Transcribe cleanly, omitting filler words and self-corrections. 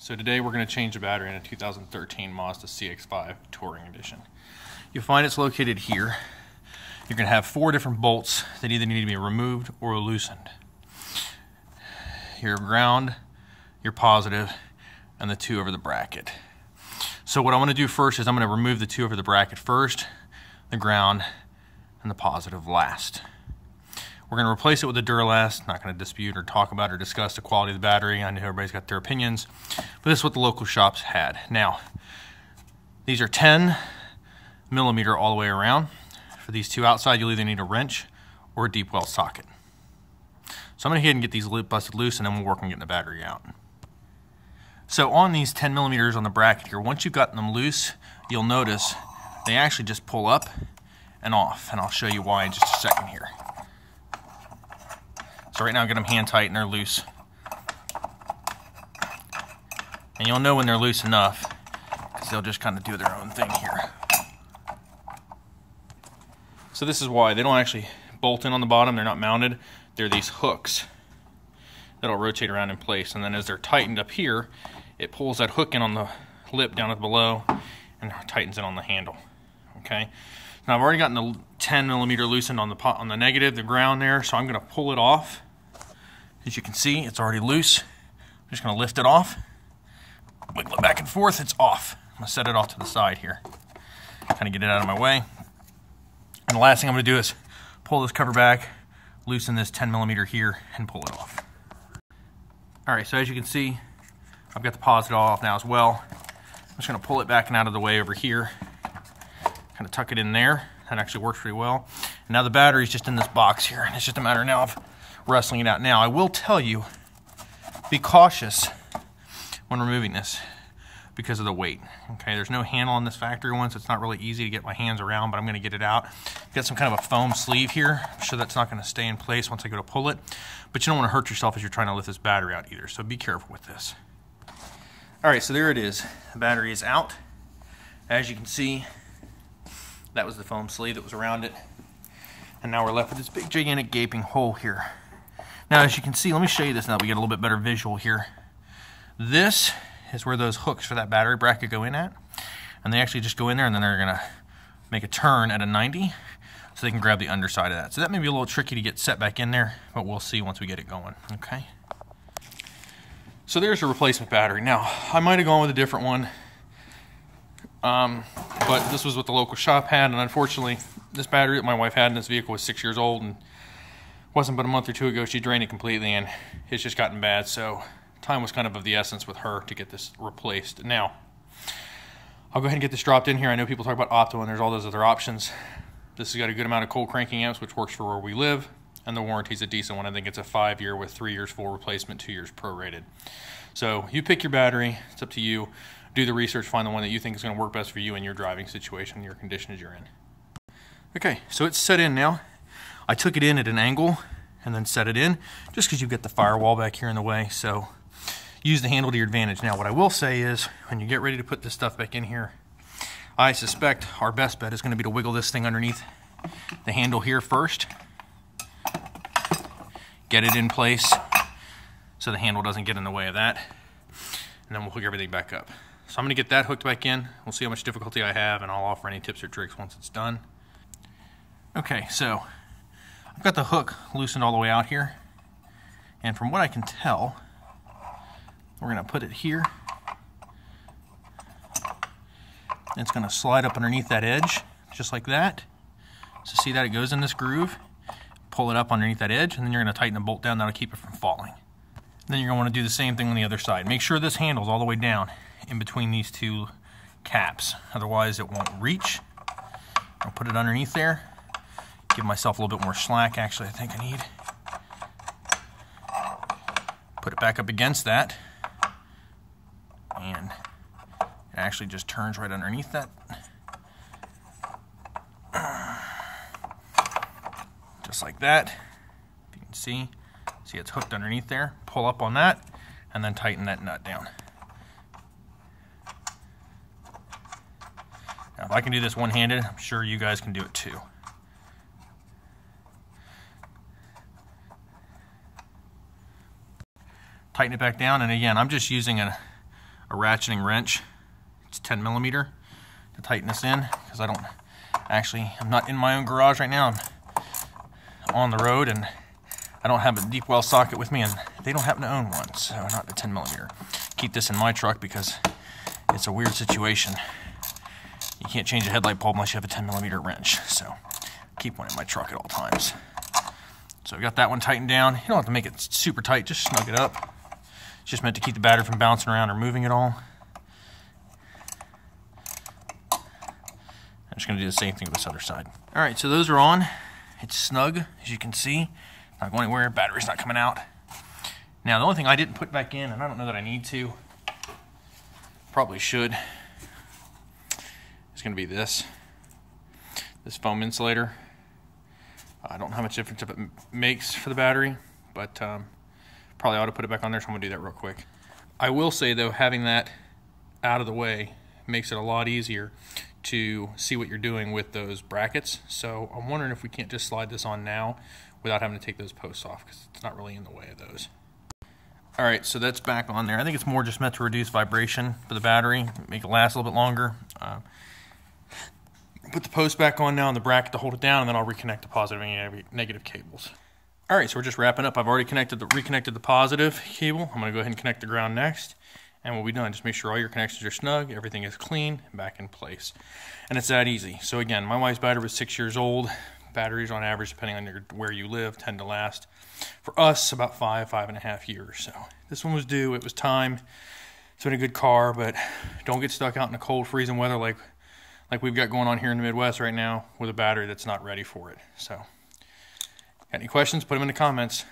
So today we're going to change the battery in a 2013 Mazda CX-5 Touring Edition. You'll find it's located here. You're going to have 4 different bolts that either need to be removed or loosened. Your ground, your positive, and the 2 over the bracket. So what I want to do first is I'm going to remove the 2 over the bracket first, the ground, and the positive last. We're going to replace it with a Duralast. Not going to dispute or talk about or discuss the quality of the battery. I know everybody's got their opinions, but this is what the local shops had. Now, these are 10 millimeter all the way around. For these 2 outside, you'll either need a wrench or a deep well socket. So I'm going to go ahead and get these busted loose, and then we'll work on getting the battery out. So on these 10 millimeters on the bracket here, once you've gotten them loose, you'll notice they actually just pull up and off, and I'll show you why in just a second here. So right now I've got them hand tight and they're loose. And you'll know when they're loose enough because they'll just kind of do their own thing here. So this is why they don't actually bolt in on the bottom. They're not mounted. They're these hooks that'll rotate around in place. And then as they're tightened up here, it pulls that hook in on the lip down at below and tightens it on the handle. Okay. Now I've already gotten the 10 millimeter loosened on the negative, the ground there. So I'm going to pull it off. As you can see, it's already loose. I'm just going to lift it off, wiggle it back and forth, it's off. I'm going to set it off to the side here, kind of get it out of my way. And the last thing I'm going to do is pull this cover back, loosen this 10 millimeter here, and pull it off. Alright, so as you can see, I've got the positive off now as well. I'm just going to pull it back and out of the way over here, kind of tuck it in there. That actually works pretty well. And now the battery's just in this box here, and it's just a matter now of wrestling it out. Now, I will tell you, be cautious when removing this because of the weight. Okay, there's no handle on this factory one, so it's not really easy to get my hands around, but I'm going to get it out. Got some kind of a foam sleeve here. I'm sure that's not going to stay in place once I go to pull it, but you don't want to hurt yourself as you're trying to lift this battery out either, so be careful with this. Alright, so there it is. The battery is out. As you can see, that was the foam sleeve that was around it, and now we're left with this big gigantic gaping hole here. Now, as you can see, let me show you this now that we get a little bit better visual here. This is where those hooks for that battery bracket go in at. And they actually just go in there, and then they're going to make a turn at a 90 so they can grab the underside of that. So that may be a little tricky to get set back in there, but we'll see once we get it going. Okay. So there's a replacement battery. Now, I might have gone with a different one, but this was what the local shop had, and unfortunately, this battery that my wife had in this vehicle was 6 years old, and wasn't but a month or 2 ago she drained it completely, and it's just gotten bad, so time was kind of the essence with her to get this replaced. Now, I'll go ahead and get this dropped in here. I know people talk about Opto, and there's all those other options. This has got a good amount of cold cranking amps, which works for where we live, and the warranty's a decent one. I think it's a 5-year with 3 years full replacement, 2 years prorated. So you pick your battery. It's up to you. Do the research, find the one that you think is going to work best for you in your driving situation, your conditions you're in. Okay, so it's set in now. I took it in at an angle and then set it in just because you've got the firewall back here in the way, so use the handle to your advantage. Now, what I will say is when you get ready to put this stuff back in here, I suspect our best bet is going to be to wiggle this thing underneath the handle here first. Get it in place so the handle doesn't get in the way of that, and then we'll hook everything back up. So I'm going to get that hooked back in. We'll see how much difficulty I have, and I'll offer any tips or tricks once it's done. Okay, so I've got the hook loosened all the way out here, and from what I can tell, we're going to put it here. It's going to slide up underneath that edge, just like that. So see that it goes in this groove, pull it up underneath that edge, and then you're going to tighten the bolt down. That'll keep it from falling. Then you're going to want to do the same thing on the other side. Make sure this handle's all the way down in between these 2 caps, otherwise it won't reach. I'll put it underneath there. Give myself a little bit more slack, actually, I think I need. Put it back up against that, and it actually just turns right underneath that. Just like that. If you can see it's hooked underneath there. Pull up on that, and then tighten that nut down. Now, if I can do this one-handed, I'm sure you guys can do it too. Tighten it back down, and again, I'm just using a a ratcheting wrench. It's 10 millimeter to tighten this in, because I'm not in my own garage right now. I'm on the road, and I don't have a deep well socket with me, and they don't happen to own one, so not a 10 millimeter. Keep this in my truck because it's a weird situation. You can't change a headlight bulb unless you have a 10 millimeter wrench, so keep one in my truck at all times. So I got that one tightened down. You don't have to make it super tight, just snug it up. It's just meant to keep the battery from bouncing around or moving at all. I'm just going to do the same thing with this other side. All right, so those are on. It's snug, as you can see. Not going anywhere, battery's not coming out. Now, the only thing I didn't put back in, and I don't know that I need to, probably should, is going to be this foam insulator. I don't know how much difference it makes for the battery, but probably ought to put it back on there, so I'm going to do that real quick. I will say, though, having that out of the way makes it a lot easier to see what you're doing with those brackets. So I'm wondering if we can't just slide this on now without having to take those posts off, because it's not really in the way of those. All right, so that's back on there. I think it's more just meant to reduce vibration for the battery, make it last a little bit longer. Put the post back on now and the bracket to hold it down, and then I'll reconnect the positive and negative cables. All right, so we're just wrapping up. I've already reconnected the positive cable. I'm going to go ahead and connect the ground next, and we'll be done. Just make sure all your connections are snug, everything is clean, and back in place. And it's that easy. So again, my wife's battery was 6 years old. Batteries on average, depending on where you live, tend to last, for us, about 5.5 years. So this one was due. It was time. It's been a good car, but don't get stuck out in the cold, freezing weather like we've got going on here in the Midwest right now with a battery that's not ready for it. So, got any questions? Put them in the comments.